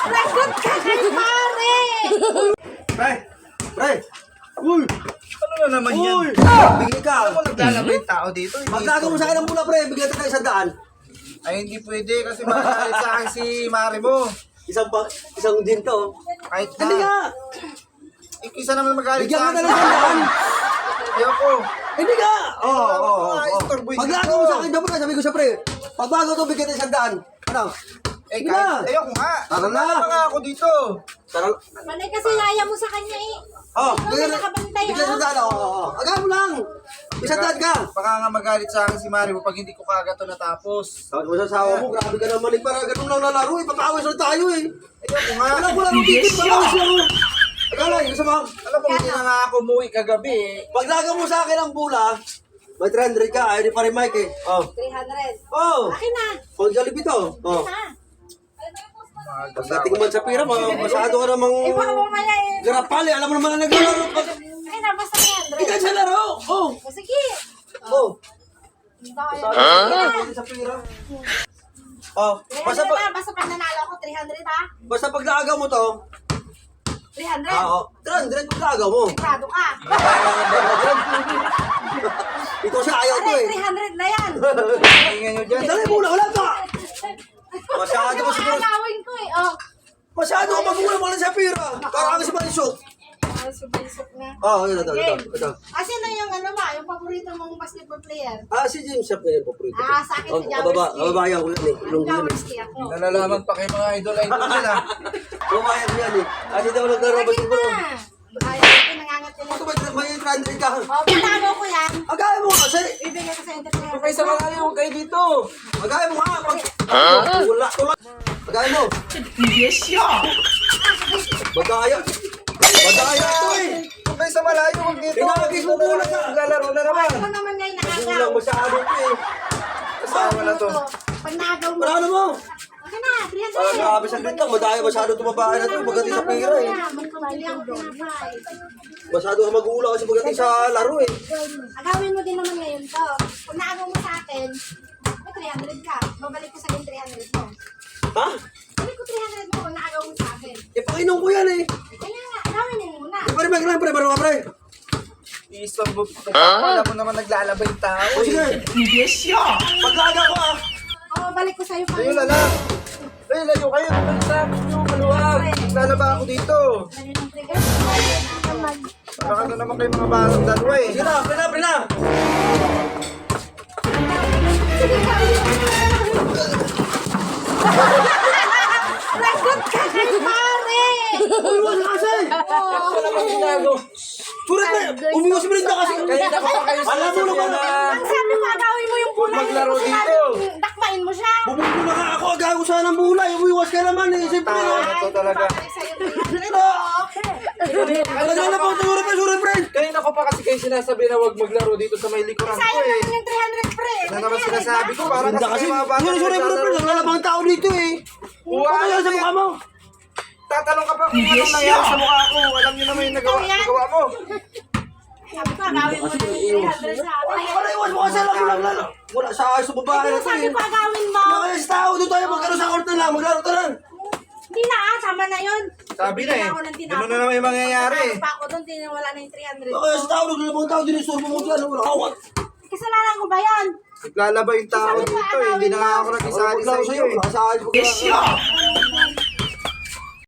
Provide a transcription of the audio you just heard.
Lagot ka kay pare! Pre! Pre! Uy! Ano na naman yan? Uy! Bigay ka! Ano mo naglalabay yung tao dito? Magkagawa mo sa akin ng mula, pre. Bigyan ka tayo 100. Ay, hindi pwede kasi magalit sa akin si Mari mo. Isang din to. Kahit Dali na. nga! Ikisa naman magalit Bigyan sa ka akin. tayo 100. Ayoko. Hindi ka! Oo, oo, oo. Istorboy dito. Paglagaw mo sa akin, dapat sabi ko siya, pre. Pagbago to, bigyan tayo 100. Ano? Eh, Sige kahit, na. ayoko nga. Tara na. Wala nga ako dito. Tara. Manay kasi yaya mo sa kanya eh. Oh, Ikaw na nakabantay, bigyan ha? 100. Oo. Agad mo lang. 100 ka. Baka nga magalit sa akin si Mari mo pag hindi ko kagad to natapos. Sabi mo sa asawa mo, grabe ka naman. Para ganun lang lalaro eh. Papawis lang tayo eh. Ayoko nga. Wala ng ticket, papawis lang. Agalay, gusto mo? Alam mo, hindi na nga ako umuwi kagabi eh. Paglagaw mo sa akin ang bula, may 300 ka. Ayaw ni pare Mike eh. Oh. 300. Oh. Akin na. Pag Jollibee to. Oh. Ha? Pagdating man sa pira, masyado ka namang Eh, baka mamaya eh. garapal eh. Alam mo naman na naglalaro. Ay, nabasa 300. Ikaw sa laro. Oh. O, sige. Oh. Dahil. Pagdating sa pira. Oh. 300 na. Basta pag nanalo ako, 300 ha? Basta pag naagaw mo to, 300. oh. 300 pag naagaw mo. Sigurado ka. Ito siya, ayaw to Aray, eh. 300 na yan. Ingay nyo dyan. Dali muna, wala ka. Masyado Ano mo siguro. alawin ko eh. Oh. Masyado ka magulang mo lang sa pira. Parang si Marisok. Subaysok na. Oh, ito. Kasi na yung ano ba, yung paborito mong basketball player. Ah, si James Shop na yung paborito. Ah, sa akin si Jaworski. Kababayan ko yan eh. Ilong ko yan eh. Jaworski ako. Nalalaman pa kayo mga idol-idol nila. Kababayan ko yan eh. Kasi daw naglaro ba Lagi siguro. na. Ayaw ko nangangat nila. Ito ba may 300 ka? Oh, pinago ko yan. Agaya mo nga kasi. Bibigay ko sa entertainment. Okay, sa malayo, huwag kayo dito. Agaya mo nga. Wala. Agaya mo. Yes, yeah. Magaya. Magaya to eh. Huwag kayo sa malayo, huwag dito. Pinagis mo muna ka. Naglalaro na naman. Ako naman ngayon nakagaw. Kulang masyado to eh. Asawa na to. Pag nagaw mo. Parang mo. Okay na, 300. Parang grabe sa lang. Madaya masyado tumabahan na to. Pagdating sa pera eh. Magpapili ako pinapay. Masyado ka magulang kasi pagdating sa laro eh. Agawin mo din naman ngayon to. Kung naagaw mo sa akin, may 300 ka. Babalik ko sa akin 300 mo. Ha? Balik ko 300 mo kung naagaw mo sa akin. Eh, pakinom ko yan eh. Kaya nga, agawin mo muna. Eh, pare, mag-lang, pre, marunong ka, pre. Istorbo. Wala mo naman naglalabay yung tao. O, sige. Yes, yeah. Paglaga ko ah. Oo, balik ko sa'yo. Ayun na lang. Ay, layo kayo. Balitan nyo, maluwag. Naglalaba ako dito. Lagyan ng trigger. Baka na naman kayo mga batang dalawa eh. Sige na, pre na. Lagot ka kay pare! Umiwas ka kasi. Wala bang ginagawa? Surat na, umiwas mo rin na kasi. Kaya na pa kayo Alam mo naman na Ang sabi ko, agawin mo yung bulay. Maglaro Hindi ko dito. sabing Dakmain mo siya. Bubungko na ka ako, agaw ko sana ng bulay. Umiwas ka naman eh. Siyempre no. Ito talaga. Babalik sa'yo 300. Talaga na po, surat, pre. Kanina ko pa kasi kayo sinasabi na huwag maglaro dito sa may likuran ko Sayang eh. naman yung 300 pre. Ano naman sinasabi ko? Parang Ganda kasi kasi. mga bata. Surat, pre. Naglalabang tao dito eh. Ano yan sa mukha mo? Tatanong ka pa kung anong nangyari sa mukha ko. Alam niyo naman yung nagawa mo. Sabi ko, agawin mo yung 300 sa akin. Para iwas mo kasi alam mo lang lalo. Wala sa ayos sa babae na to Sabi eh. ko, agawin mo. Nakayas tao, doon tayo maglaro sa court na lang. Maglaro ka lang. Hindi na tama na yun. Sabi na eh. Ako ng tinapon. Ganun na naman yung mangyayari. Tinapon pa ako doon, wala na yung 300. Nakayas tao, naglalabang tao. Dinisturbo mo dyan. Wala kawat. Kasalanan ko ba yan? Naglalaba yung tao dito eh. Hindi na nga ako nakisali sa Maglaro inyo sa'yo. eh. Wala sa ayos. Yes, yeah.